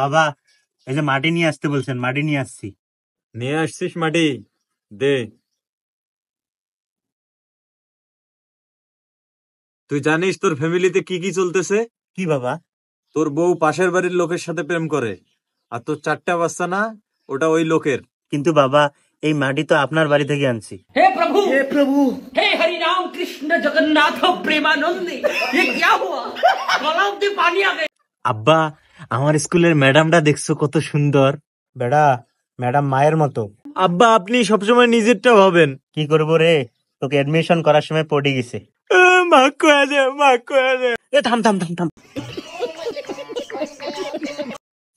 বাবা, এই যে মাটি নিয়ে আসতে বলছেন, মাটি নিয়ে আসছি। নিয়ে আসছিস মাটি? দে। তুই জানিস তোর ফ্যামিলিতে কি কি চলতেছে? কি বাবা? তোর বউ পাশের বাড়ির লোকের সাথে প্রেম করে, আর তোর 4টা বাচ্চা না, ওটা ওই লোকের। কিন্তু বাবা, এই মাটি তো আপনার বাড়ি থেকে আনছি। हे प्रभु, हे प्रभु, हे हरि राम कृष्ण जगन्नाथ प्रेमानंद, ये क्या हुआ? गला में पानी आ गया। আব্বা, আমার স্কুলের ম্যাডামটা দেখছো কত সুন্দর। বেড়া, ম্যাডাম মায়ের মতো। আব্বা, আপনি সবসময় নিজেরটা ভাবেন। কি করবো রে, তোকে এডমিশন করার সময় পড়ে গেছে। এ থাম থাম থাম থাম।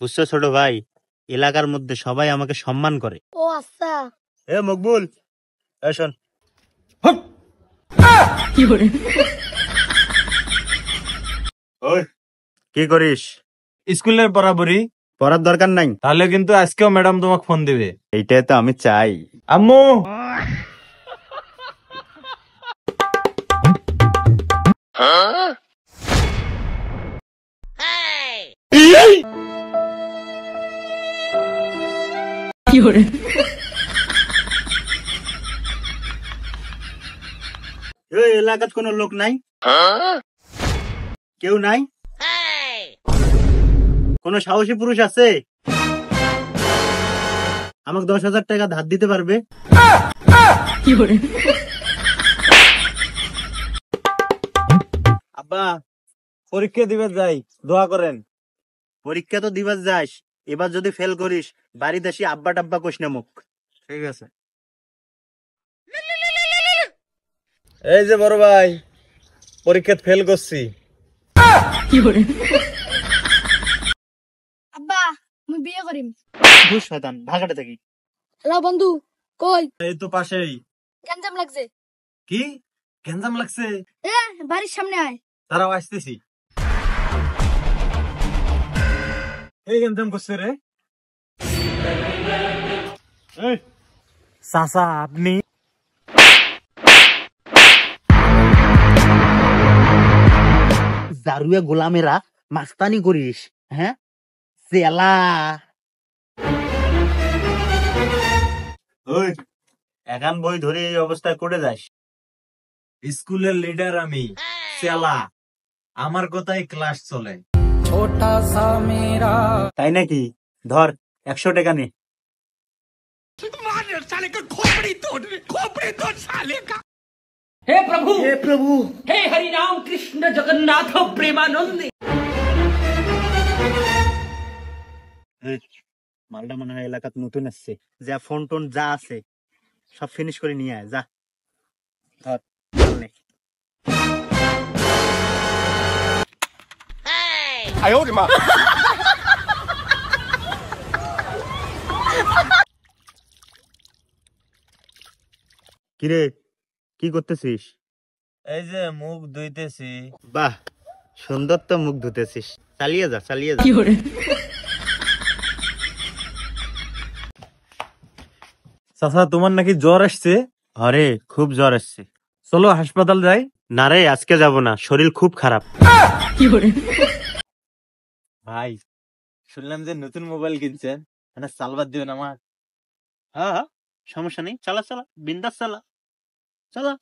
বুঝছো ছোট ভাই, এলাকার মধ্যে সবাই আমাকে সম্মান করে। ও আচ্ছা। এ মকবুল, এ শোন। ওই, কি করিস? স্কুলের বরাবরই। পড়ার দরকার নাই। তাহলে কিন্তু আজকেও ম্যাডাম তোমাকে ফোন দিবে। এইটাই তো আমি চাই। আম্মু, এই এলাকার কোনো লোক নাই? কেউ নাই? কোন সাহসী পুরুষ আছে আমাকে 10,000 টাকা ধার দিতে পারবে? আব্বা, পরীক্ষা দিবে যাই, দোয়া করেন। পরীক্ষা তো দিবার যাস, এবার যদি ফেল করিস বাড়িতে আসি আব্বা টাব্বা কোষ না মুখ। ঠিক আছে। এই যে বড় ভাই, পরীক্ষা ফেল করছি। আব্বা, আমি বিয়ে করিম। ধুর শয়তান, ভাগাতে থাকি। হ্যালো বন্ধু, কই? এই তো পাশেই। গঞ্জাম লাগছে। কি গ্যাঞ্জাম লাগছে? এ বাড়ির সামনে আয়। তারাও আসতেছি। এই গ্যাঞ্জাম করছে রে? চাচা আপনি? জারুয়া গোলামেরা মাস্তানি করিস, হ্যাঁ? চেলা। ওই, এখন বই ধরে এই অবস্থায় করে যাস? স্কুলের লিডার আমি, চেলা। আমার কথাই ক্লাস চলে। তাই নাকি? ধর 100 টাকা নে। हे प्रभु, हे हरि राम कृष्ण जगन्नाथ प्रेमानंद। এই, মালটা মনে হয় এলাকাত নতুন আসছে। যা ফোন টোন যা আছে সব ফিনিশ করে নিয়ে আয়, যা। ধর, নে। কিরে, কি করতেছিস? এই যে মুখ ধুইতেছি। বাহ, সুন্দর তো মুখ ধুতেছিস। চালিয়ে যা, চালিয়ে যা। চাচা, তোমার নাকি জ্বর আসছে? আরে খুব জ্বর আসছে। চলো হাসপাতাল যাই। না রে, আজকে যাব না, শরীর খুব খারাপ। ভাই, শুনলাম যে নতুন মোবাইল কিনছেন, মানে সালবাদ দিবেন আমার? হ্যাঁ হ্যাঁ, সমস্যা নেই, চালা চালা, বিন্দাস চালা, চালা।